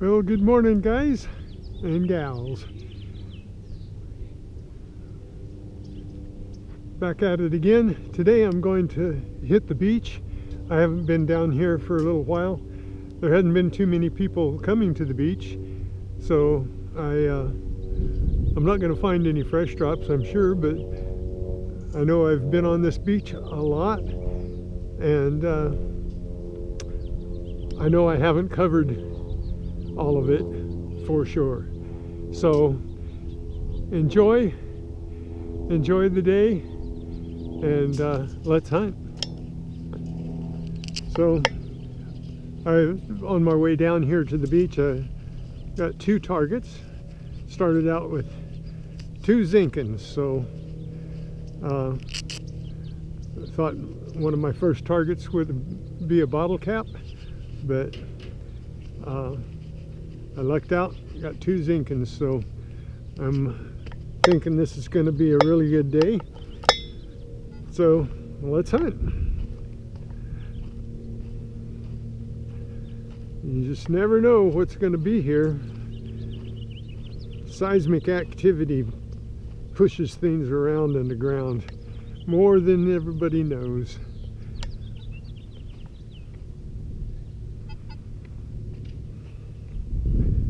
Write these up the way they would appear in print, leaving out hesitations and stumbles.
Well, good morning, guys and gals. Back at it again. Today I'm going to hit the beach. I haven't been down here for a little while. There hadn't been too many people coming to the beach, so I'm not going to find any fresh drops, I'm sure, but I know I've been on this beach a lot, and I know I haven't covered all of it for sure. So enjoy the day, and let's hunt. So on my way down here to the beach, I got 2 targets. Started out with 2 zinkins, so I thought one of my first targets would be a bottle cap, but I lucked out, got 2 zinkins, so I'm thinking this is going to be a really good day. So let's hunt. You just never know what's going to be here. Seismic activity pushes things around in the ground more than everybody knows.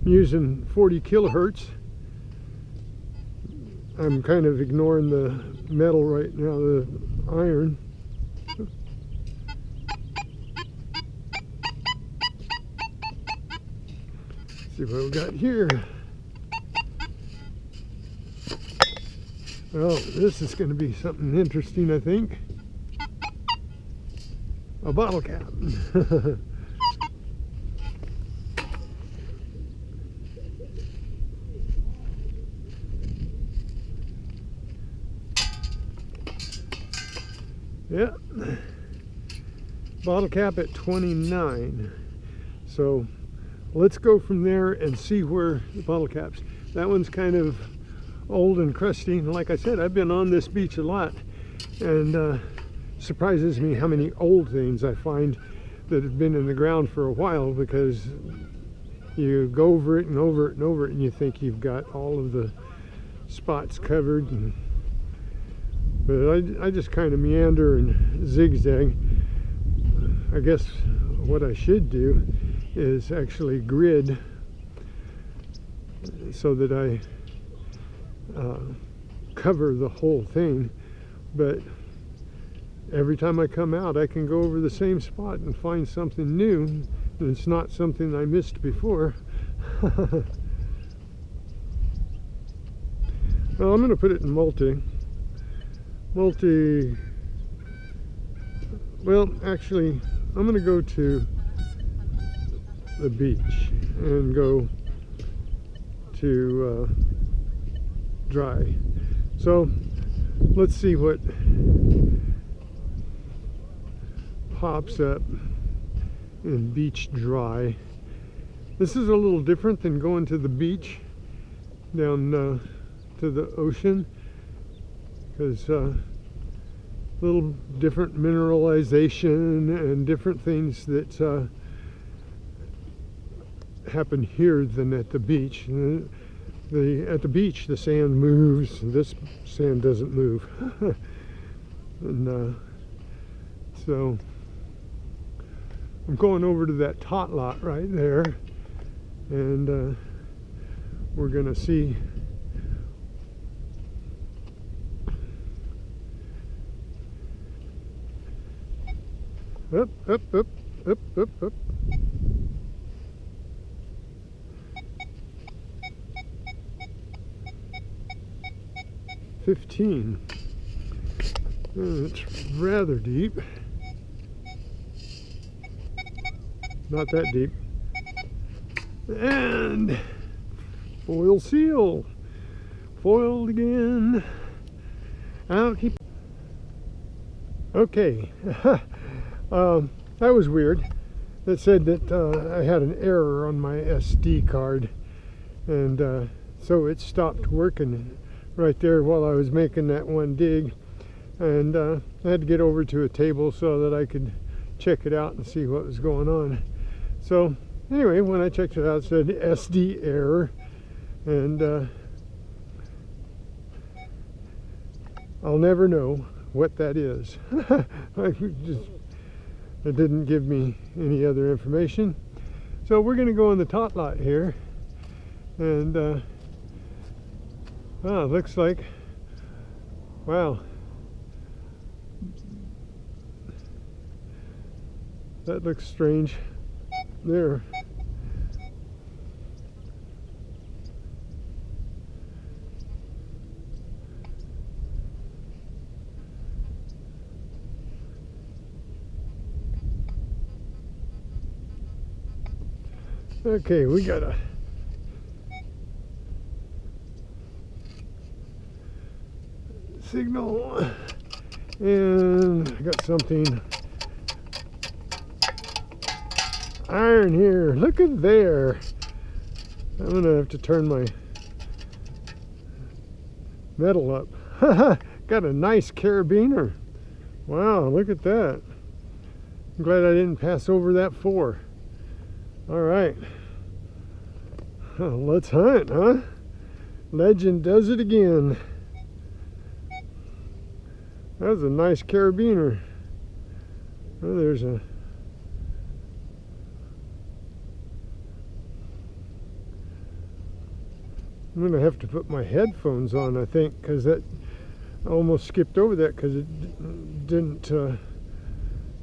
I'm using 40 kilohertz. I'm kind of ignoring the metal right now, the iron. Let's see what we got here. Well, this is going to be something interesting, I think. A bottle cap. Yeah, bottle cap at 29. So let's go from there and see where the bottle caps. That one's kind of old and crusty. And like I said, I've been on this beach a lot, and surprises me how many old things I find that have been in the ground for a while, because you go over it and over it and over it and you think you've got all of the spots covered. But I just kind of meander and zigzag. I guess what I should do is actually grid so that I cover the whole thing. But every time I come out, I can go over the same spot and find something new, and it's not something I missed before. Well, I'm going to put it in multi. Well, actually, I'm going to go to the beach and go to dry. So let's see what pops up in beach dry. This is a little different than going to the beach down to the ocean, because little different mineralization and different things that happen here than at the beach. At the beach, the sand moves. This sand doesn't move. And so I'm going over to that tot lot right there, and we're gonna see up. 15. It's rather deep. Not that deep. And foil seal. Foiled again. I'll keep. Okay. That was weird. It said that I had an error on my SD card, and so it stopped working right there while I was making that one dig, and I had to get over to a table so that I could check it out and see what was going on. So Anyway, when I checked it out, it said SD error, and I'll never know what that is. It didn't give me any other information. So we're going to go on the tot lot here, and oh, looks like, wow, that looks strange there. Okay, we got a signal, and I got something iron here. Look at there. I'm gonna have to turn my metal up. Got a nice carabiner. Wow, look at that. I'm glad I didn't pass over that 4. All right, let's hunt, huh? Legend does it again. That was a nice carabiner. Oh, there's a... I'm going to have to put my headphones on, I think, because that... I almost skipped over that because it didn't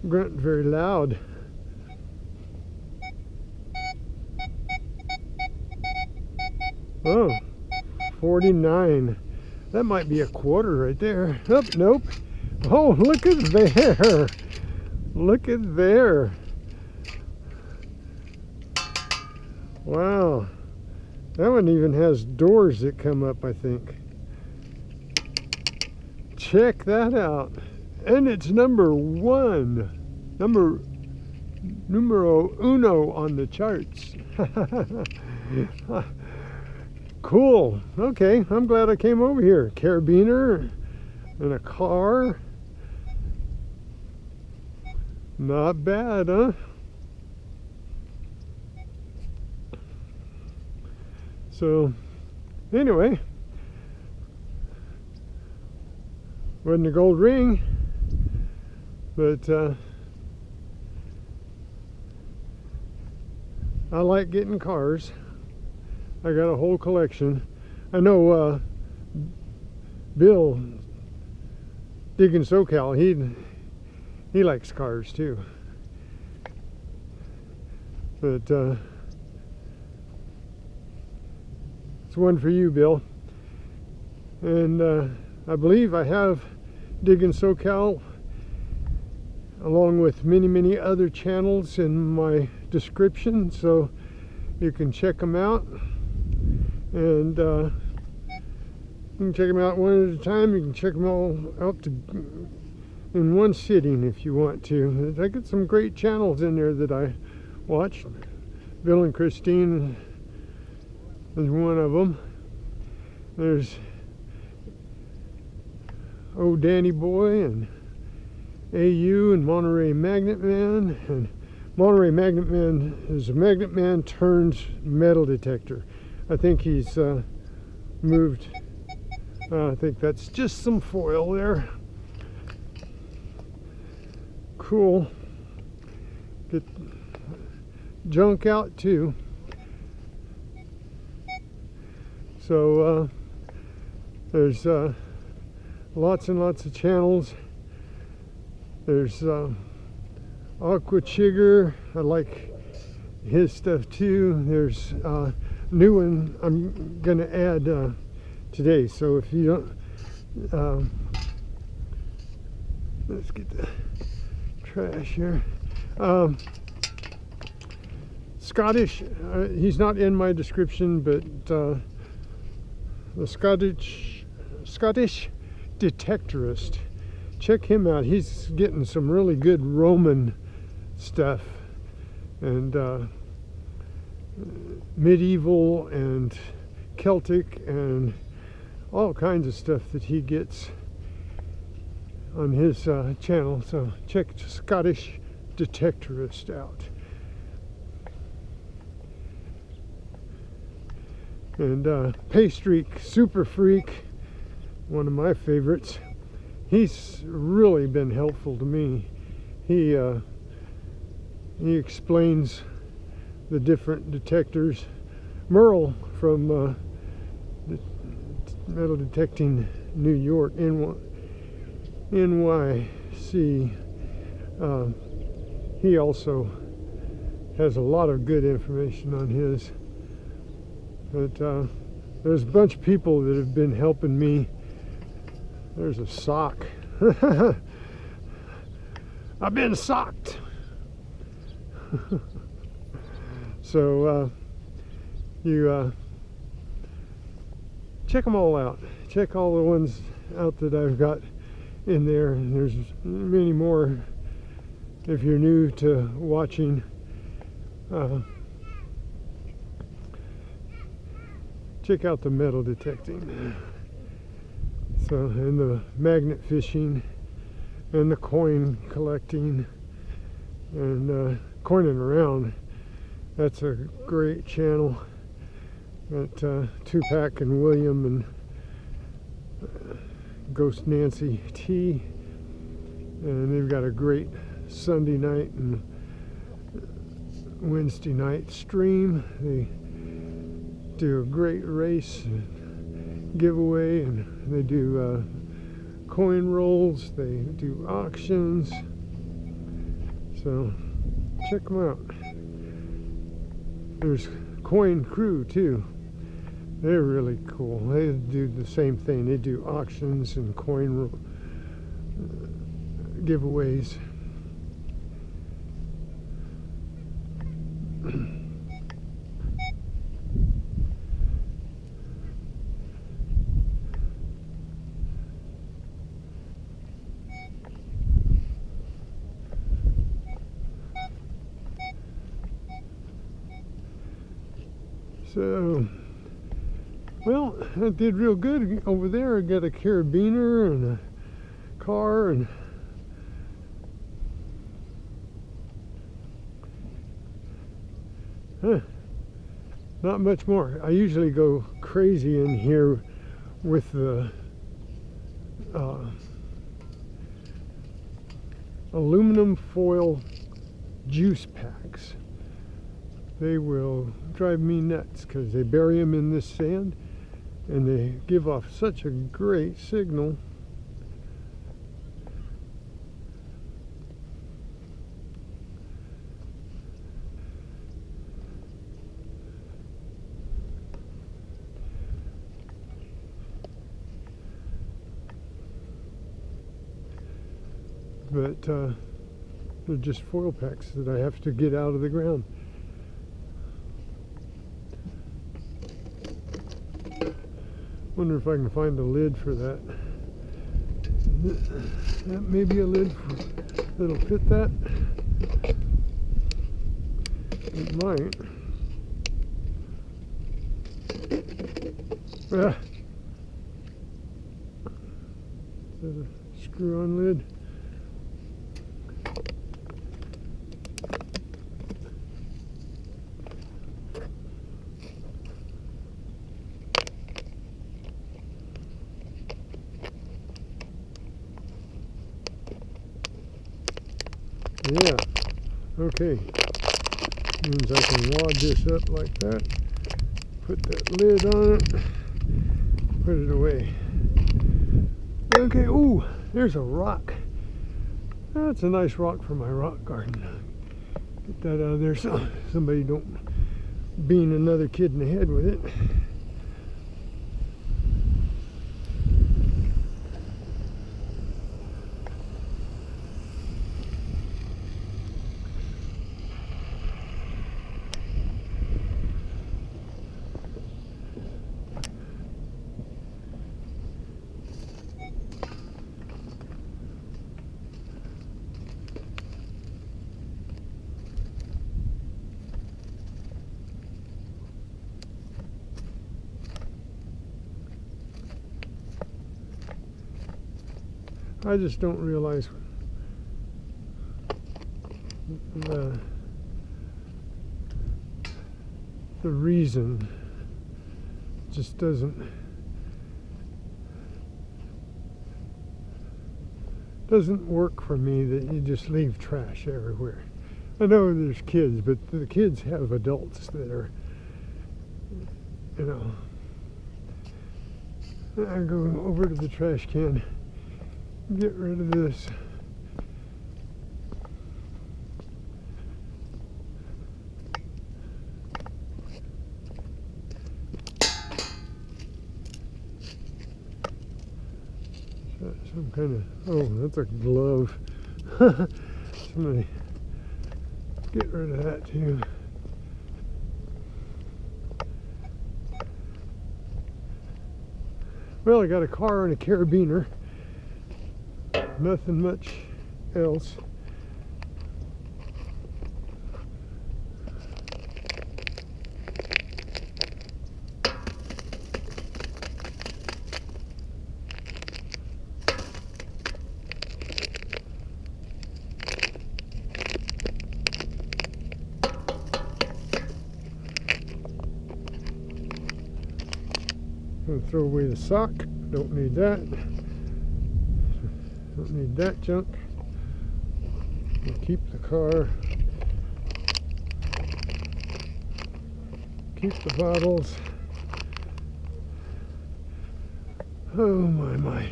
grunt very loud. Oh, 49. That might be a quarter right there. Oh, nope. Oh, look at there. Look at there. Wow. That one even has doors that come up, I think. Check that out. And it's number 1. Numero uno on the charts. Cool. Okay, I'm glad I came over here. Carabiner and a car. Not bad, huh? So, anyway, wasn't a gold ring, but I like getting cars. I got a whole collection. I know Bill, Diggin SoCal, he likes cars too. But it's one for you, Bill. And I believe I have Diggin SoCal along with many other channels in my description, so you can check them out. And you can check them out one at a time. You can check them all out in one sitting if you want to. I got some great channels in there that I watched. Bill and Christine is one of them. There's Danny Boy and AU and Monterey Magnet Man. And Monterey Magnet Man is a magnet man turns metal detector. I think he's moved. I think that's just some foil there. Cool. Get junk out too. So there's lots and lots of channels. There's Aqua Chigger. I like his stuff too. There's new one I'm gonna add today, so if you don't let's get the trash here. Scottish, he's not in my description, but the Scottish detectorist, check him out. He's getting some really good Roman stuff and medieval and Celtic and all kinds of stuff that he gets on his channel. So check Scottish Detectorist out. And Pastry Superfreak, one of my favorites, he's really been helpful to me. He explains the different detectors. Merle from Metal Detecting New York, NYC, he also has a lot of good information on his. But there's a bunch of people that have been helping me. There's a sock. I've been socked. So you check them all out. Check all the ones out that I've got in there, and there's many more if you're new to watching. Check out the metal detecting. So, and the magnet fishing, and the coin collecting, and coining around. That's a great channel. Got Tupac and William and Ghost Nancy T, and they've got a great Sunday night and Wednesday night stream. They do a great race and giveaway, and they do coin rolls, they do auctions. So check them out. There's Coin Crew too. They're really cool. They do the same thing. They do auctions and coin giveaways. So, well, I did real good over there. I got a carabiner and a car, and not much more. I usually go crazy in here with the aluminum foil juice packs. They will drive me nuts because they bury them in this sand and they give off such a great signal. But they're just foil packs that I have to get out of the ground. Wonder if I can find a lid for that. That may be a lid that'll fit that. It might. Ah. Is that a screw-on lid? Yeah, okay. Means I can wad this up like that, put that lid on it, put it away. Okay, ooh, there's a rock. That's a nice rock for my rock garden. Get that out of there so somebody don't bean another kid in the head with it. I just don't realize the reason just doesn't work for me that you just leave trash everywhere. I know there's kids, but the kids have adults that are, you know. I go over to the trash can, get rid of this. Some kind of, oh, that's a glove. Somebody get rid of that too. Well, I got a car and a carabiner. Nothing much else. I'm gonna throw away the sock. Don't need that. Don't need that junk. We'll keep the car. Keep the bottles. Oh my.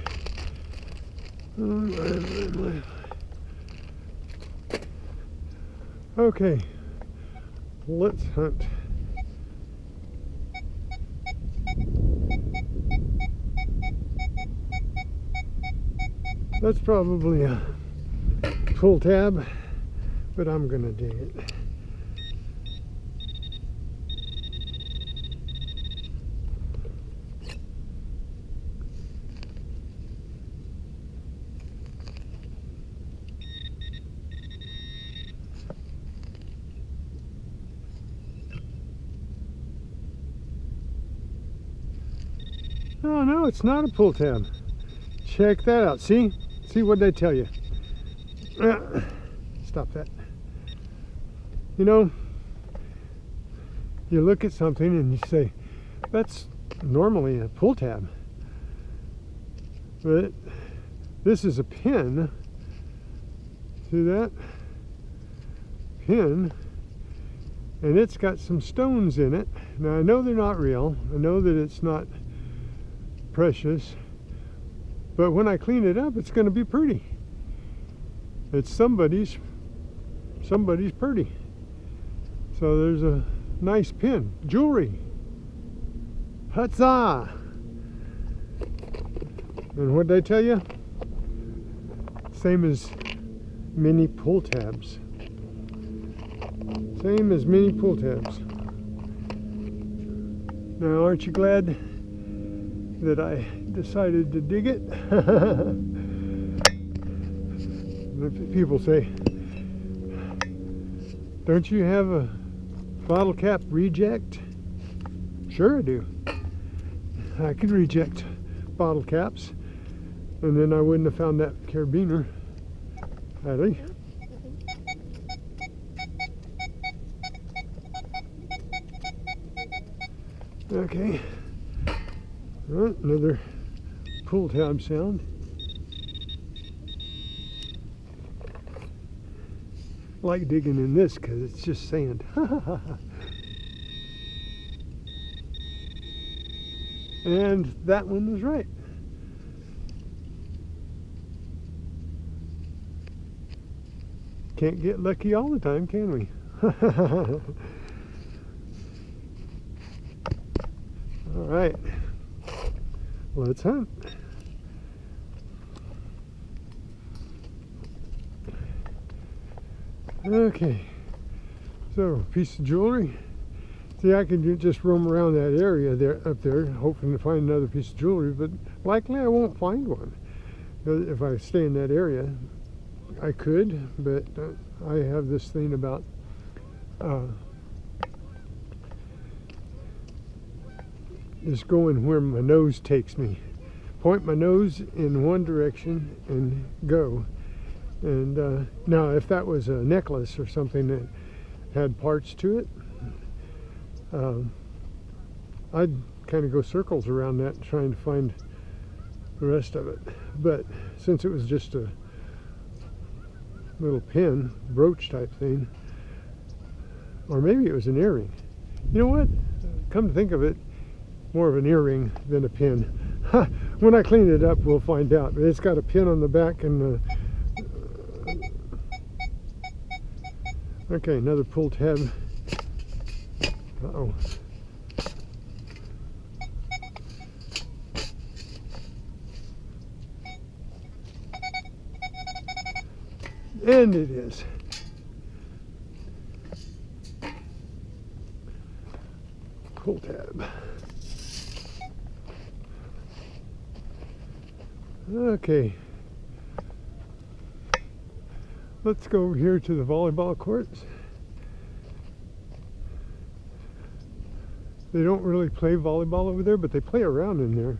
Oh my. Okay, let's hunt. That's probably a pull tab, but I'm gonna dig it. Oh no, it's not a pull tab. Check that out. See what did I tell you? Stop that. You know, you look at something and you say, that's normally a pull tab, but this is a pin. See that? Pin, and it's got some stones in it. Now I know they're not real. I know that it's not precious, but when I clean it up, it's going to be pretty. It's somebody's pretty. So there's a nice pin. Jewelry. Huzzah! And what did I tell you? Same as mini pull tabs. Same as mini pull tabs. Now, aren't you glad that I decided to dig it? People say, don't you have a bottle cap reject? Sure I do. I could reject bottle caps, and then I wouldn't have found that carabiner, had I? Okay. Well, another pull tab sound. I like digging in this because it's just sand. And that one was right. Can't get lucky all the time, can we? All right, let's hunt. Okay, so piece of jewelry. See, I could just roam around that area there, up there, hoping to find another piece of jewelry, but likely I won't find one. If I stay in that area, I could, but I have this thing about just going where my nose takes me. Point my nose in one direction and go. And now, if that was a necklace or something that had parts to it, I'd kind of go circles around that trying to find the rest of it. But since it was just a little pin, brooch type thing, or maybe it was an earring. You know what? Come to think of it, more of an earring than a pin. When I clean it up, we'll find out. It's got a pin on the back and okay, another pull tab. Uh-oh. And it is. Pull tab. Okay. Let's go over here to the volleyball courts. They don't really play volleyball over there, but they play around in there.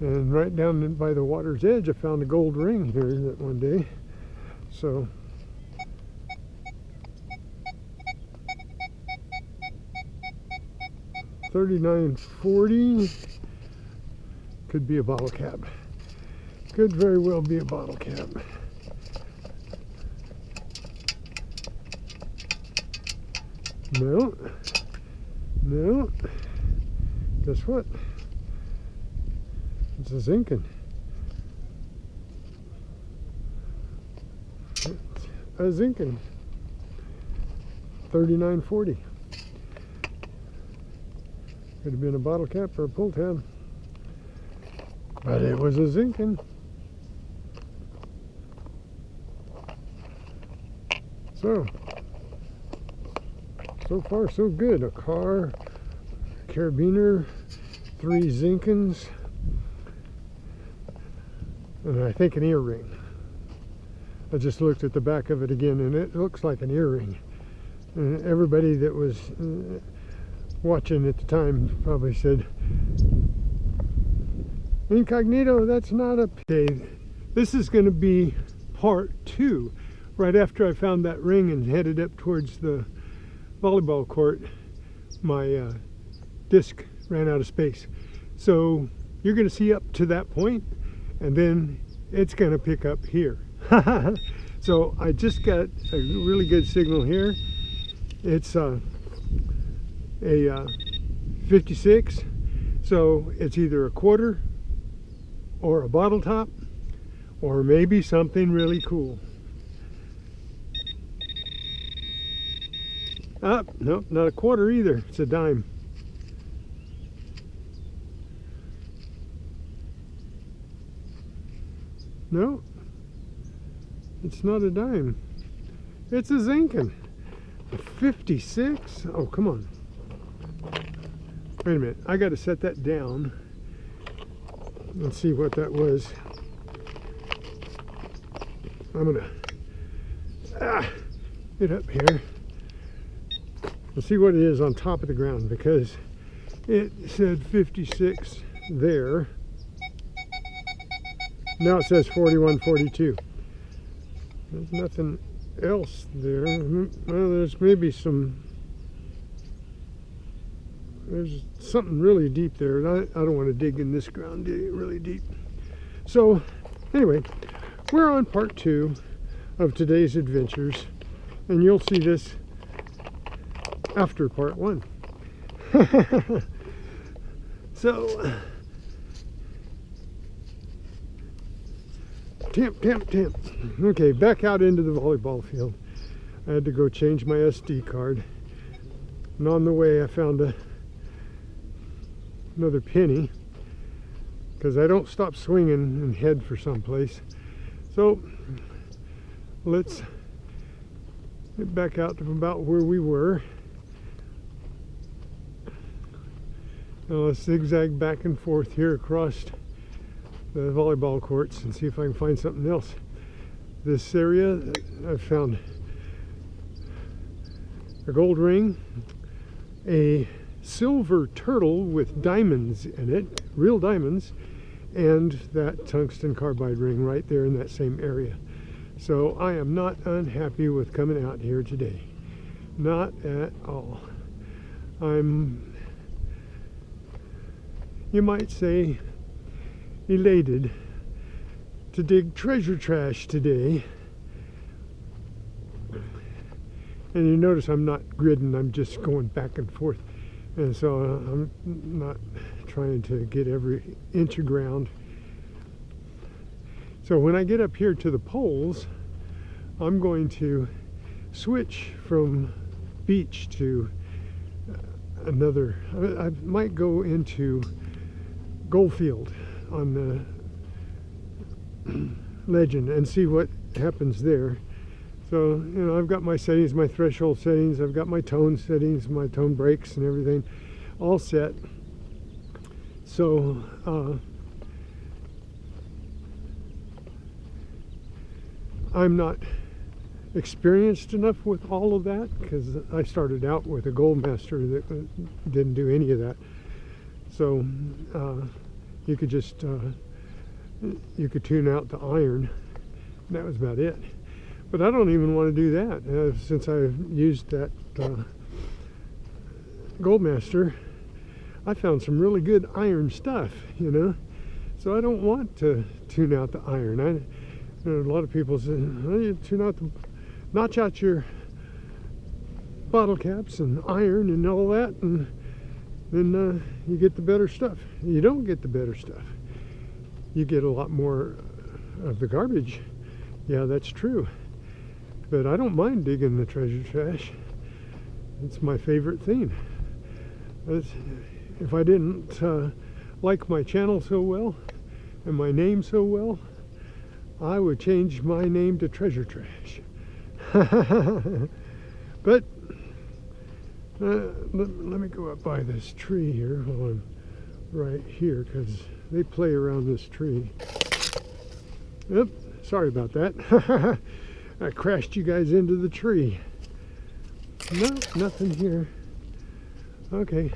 And right down by the water's edge, I found a gold ring here that one day. So $39.40 could be a bottle cap. Could very well be a bottle cap. No. No. Guess what? It's a zinkin. It's a zinkin. $39.40. Could have been a bottle cap or a pull tab. But it was a zinkin. So far so good. A car, carabiner, 3 zinkins, and I think an earring. I just looked at the back of it again and it looks like an earring. And everybody that was watching at the time probably said, Incognito, that's not a pig. This is going to be part 2. Right after I found that ring and headed up towards the volleyball court, my disc ran out of space. So you're going to see up to that point, and then it's going to pick up here. So I just got a really good signal here. It's a 56, so it's either a quarter or a bottle top or maybe something really cool. Nope, not a quarter either. It's a dime. No, it's not a dime. It's a zinkin. A 56? Oh, come on. Wait a minute. I got to set that down and see what that was. I'm going to get up here. Let's see what it is on top of the ground, because it said 56 there. Now it says 41.42. There's nothing else there. Well, there's maybe some. There's something really deep there, and I don't want to dig in this ground really deep. So, anyway, we're on part 2 of today's adventures, and you'll see this after part 1. So, temp. Okay, back out into the volleyball field. I had to go change my SD card, and on the way I found another penny, because I don't stop swinging and head for someplace. So let's get back out to about where we were. Now let's zigzag back and forth here across the volleyball courts and see if I can find something else. This area, I found a gold ring, a silver turtle with diamonds in it, real diamonds, and that tungsten carbide ring right there in that same area. So I am not unhappy with coming out here today. Not at all. I'm you might say, elated to dig treasure trash today. And you notice I'm not gridding, I'm just going back and forth. And so I'm not trying to get every inch of ground. So when I get up here to the poles, I'm going to switch from beach to another. I might go into Goldfield on the Legend and see what happens there. So, you know, I've got my settings, my threshold settings, I've got my tone settings, my tone breaks and everything all set. So, I'm not experienced enough with all of that because I started out with a Goldmaster that didn't do any of that. So, you could just, you could tune out the iron, and that was about it. But I don't even want to do that since I've used that Goldmaster. I found some really good iron stuff, you know. So I don't want to tune out the iron. You know, a lot of people say, well, you tune out notch out your bottle caps and iron and all that, and then you get the better stuff. You don't get the better stuff. You get a lot more of the garbage. Yeah, that's true. But I don't mind digging the treasure trash. It's my favorite thing. If I didn't like my channel so well and my name so well, I would change my name to Treasure Trash. But let me go up by this tree here while I'm right here, because they play around this tree. Yep, sorry about that. I crashed you guys into the tree. No, nothing here. Okay.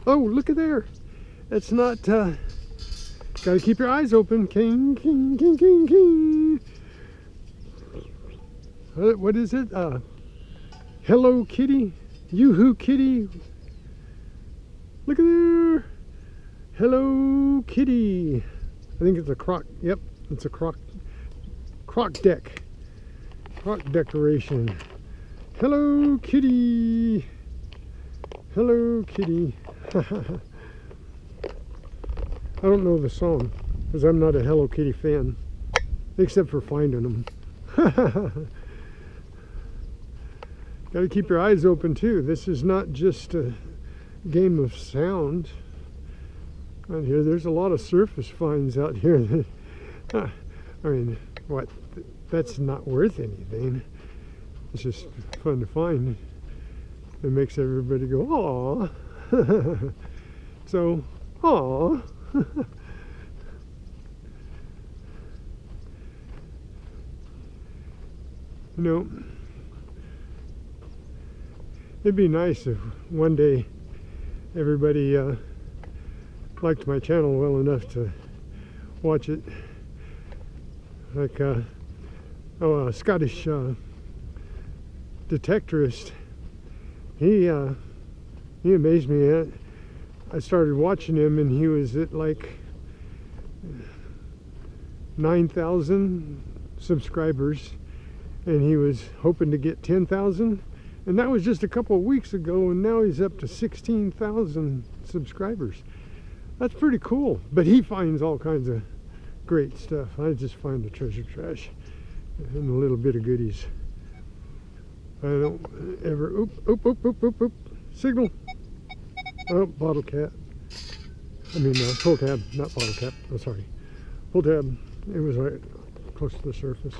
Oh, look at there. It's not, gotta keep your eyes open. King, king, king, king, king. What is it? Hello Kitty? Yoo-hoo Kitty? Look at there. Hello Kitty. I think it's a croc. Yep, it's a croc deck. Croc decoration. Hello Kitty. Hello Kitty. I don't know the song because I'm not a Hello Kitty fan, except for finding them. Got to keep your eyes open too. This is not just a game of sound. Out here, there's a lot of surface finds out here. I mean, what? That's not worth anything. It's just fun to find. It makes everybody go, "Aw." So, "Aw." You know, it'd be nice if one day everybody liked my channel well enough to watch it. Like, a Scottish detectorist. He amazed me. I started watching him and he was at like 9,000 subscribers, and he was hoping to get 10,000, and that was just a couple of weeks ago, and now he's up to 16,000 subscribers. That's pretty cool. But he finds all kinds of great stuff. I just find the treasure trash and a little bit of goodies. I don't ever, oop, signal. Oh, bottle cap. I mean, pull tab, not bottle cap. Oh, sorry. Pull tab. It was right close to the surface.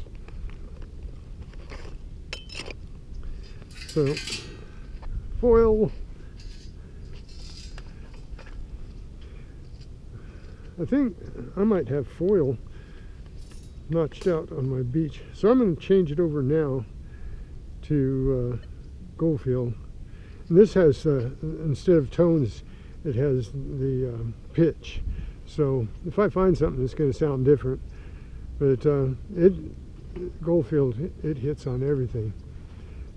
So, foil. I think I might have foil notched out on my beach. So I'm going to change it over now to Goldfield. And this has, instead of tones, it has the pitch. So if I find something that's going to sound different, but Goldfield, it hits on everything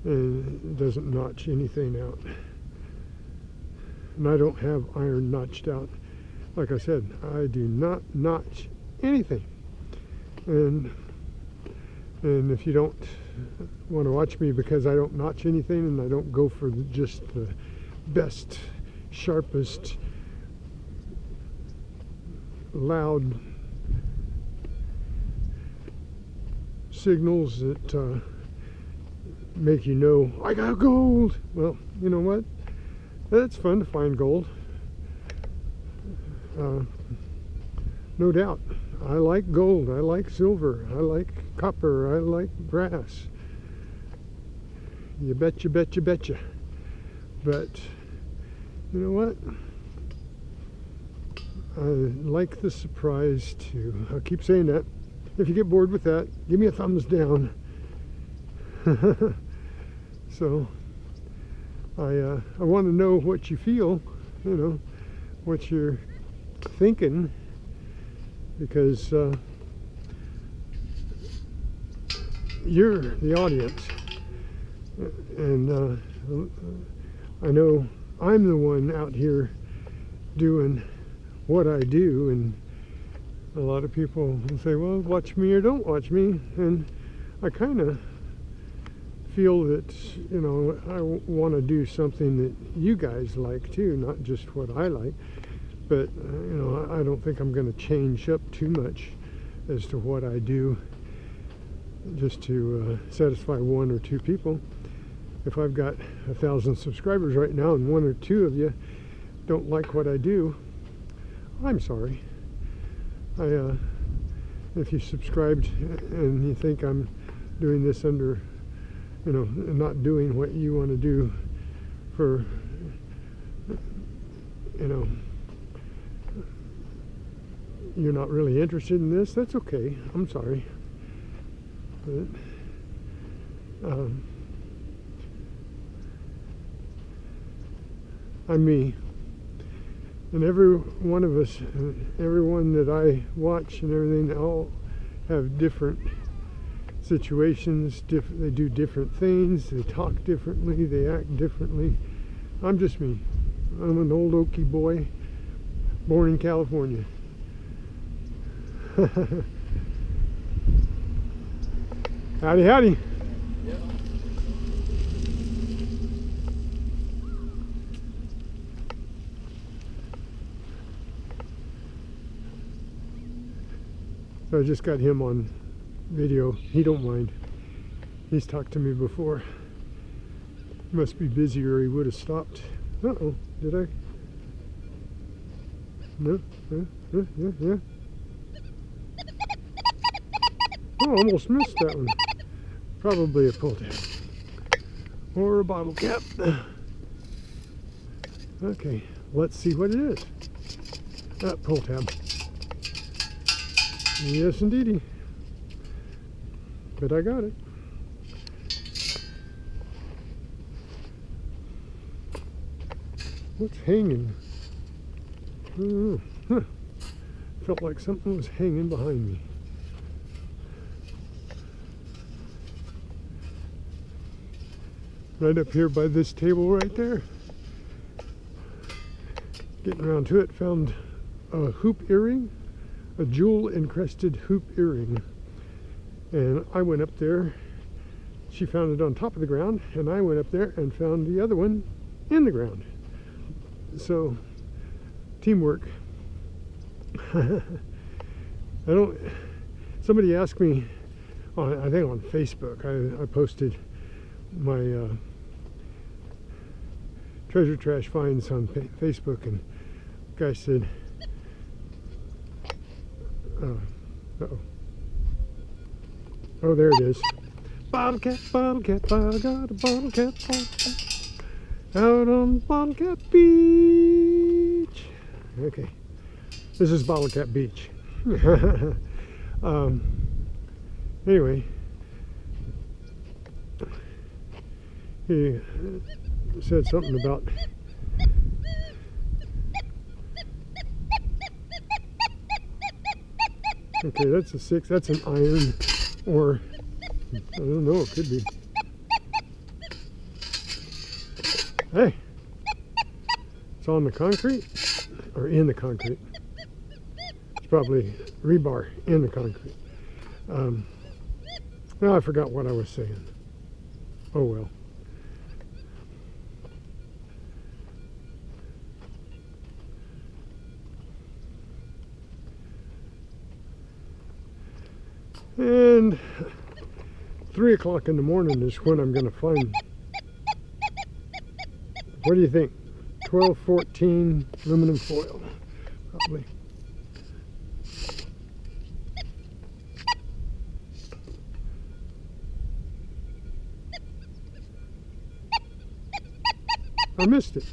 and it doesn't notch anything out. and I don't have iron notched out. Like I said, I do not notch anything. And if you don't want to watch me because I don't notch anything and I don't go for just the best, sharpest, loud signals that make you know I got gold. Well, you know what? It's fun to find gold. No doubt. I like gold. I like silver. I like copper. I like brass. You betcha, betcha, betcha. But you know what? I like the surprise too. I'll keep saying that. If you get bored with that, give me a thumbs down. So I want to know what you feel, you know, what you're thinking, because you're the audience, and I know I'm the one out here doing what I do, and a lot of people will say, well, watch me or don't watch me, and I kind of feel that, you know, I want to do something that you guys like too, not just what I like. But you know, I don't think I'm going to change up too much as to what I do just to satisfy one or two people. If I've got 1,000 subscribers right now and one or two of you don't like what I do, I'm sorry. If you subscribed and you think I'm doing this under, you know, not doing what you want to do for, you know, you're not really interested in this, that's okay. I'm sorry. But, I'm me. And every one of us, everyone that I watch and everything, they all have different situations, they do different things, they talk differently, they act differently. I'm just me. I'm an old Okie boy, born in California. Howdy, howdy. Yeah. So I just got him on video. He don't mind. He's talked to me before. He must be busy or he would have stopped. Uh-oh, did I? No? Yeah. Oh, almost missed that one. Probably a pull tab. Or a bottle cap. Okay, let's see what it is. Pull tab. Yes, indeedy. But I got it. What's hanging? I don't know. Huh. Felt like something was hanging behind me. Right up here by this table right there. Getting around to it, found a hoop earring, a jewel encrusted hoop earring. And I went up there, she found it on top of the ground, and I went up there and found the other one in the ground. So, teamwork. Somebody asked me, I think on Facebook, I posted my treasure trash finds on Facebook, and the guy said, uh-oh. Oh, there it is. Bottle cap, I got a bottle cap, out on Bottle Cap Beach. Okay, this is Bottle Cap Beach. Anyway, he said something about okay, that's a 6, that's an iron, or I don't know, it could be. Hey, It's on the concrete, or in the concrete. It's probably rebar in the concrete. Well, I forgot what I was saying. Oh well. And 3 o'clock in the morning is when I'm going to find, what do you think? 1214 aluminum foil, probably. I missed it.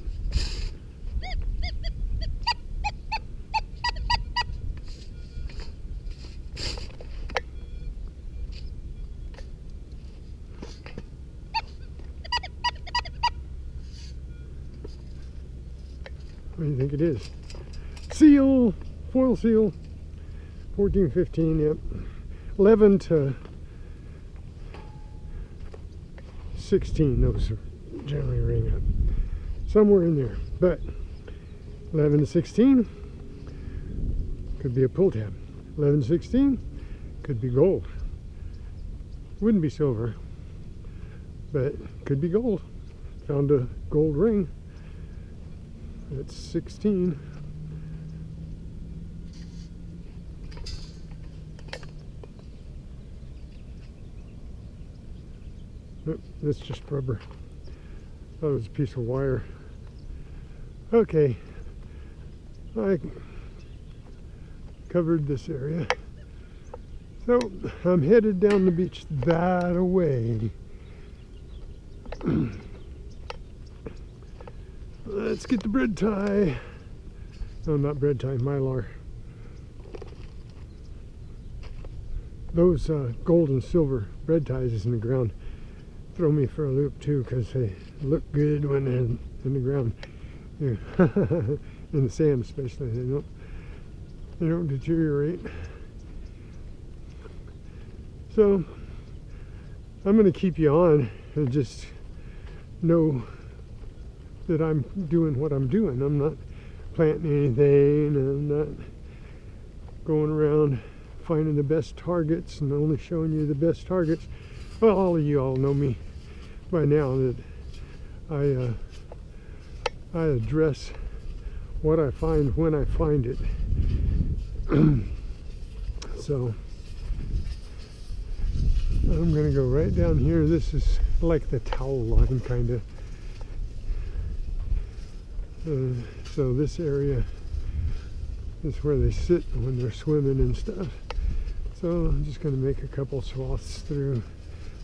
What do you think it is? Seal, foil seal, 1415, yep. 11 to 16, those generally ring up. Somewhere in there, but 11 to 16 could be a pull tab. 11 to 16 could be gold. Wouldn't be silver, but could be gold. Found a gold ring. That's 16. Nope, that's just rubber. Thought it was a piece of wire. Okay, I covered this area. So I'm headed down the beach that way. Let's get the bread tie. No, not bread tie, mylar. Those gold and silver bread ties in the ground throw me for a loop too, because they look good when they're in the ground. Yeah. In the sand especially, they don't deteriorate. So I'm going to keep you on and just know that I'm doing what I'm doing. I'm not planting anything, and I'm not going around finding the best targets and only showing you the best targets. Well, all of you all know me by now that I address what I find when I find it. So I'm going to go right down here. This is like the towel line kind of. So this area is where they sit when they're swimming and stuff. So I'm just going to make a couple swaths through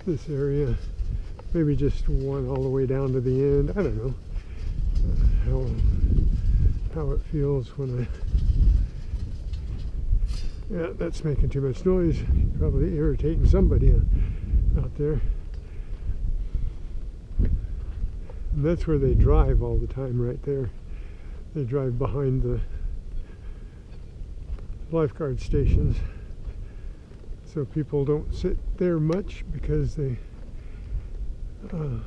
this area. Maybe just one all the way down to the end. I don't know how it feels when yeah, that's making too much noise. Probably irritating somebody out there. And that's where they drive all the time, right there. They drive behind the lifeguard stations. So people don't sit there much because they I'm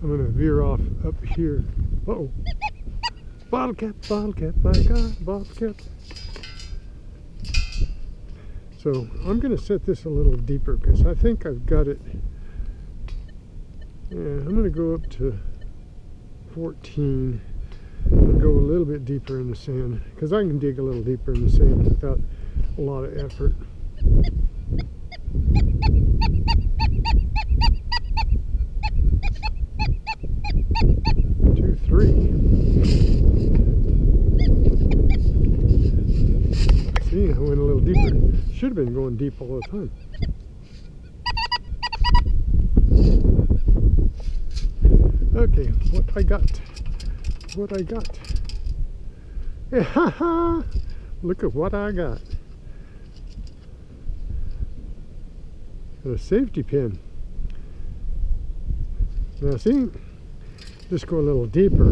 going to veer off up here. Uh-oh. Bottle cap, my God, bottle cap. So I'm going to set this a little deeper because I think I've got it. Yeah, I'm going to go up to 14 and go a little bit deeper in the sand because I can dig a little deeper in the sand without a lot of effort. Two, three. See, I went a little deeper. Should have been going deep all the time. Okay, what I got. Yeah, ha ha! Look at what I got. Got a safety pin. Now see, just go a little deeper.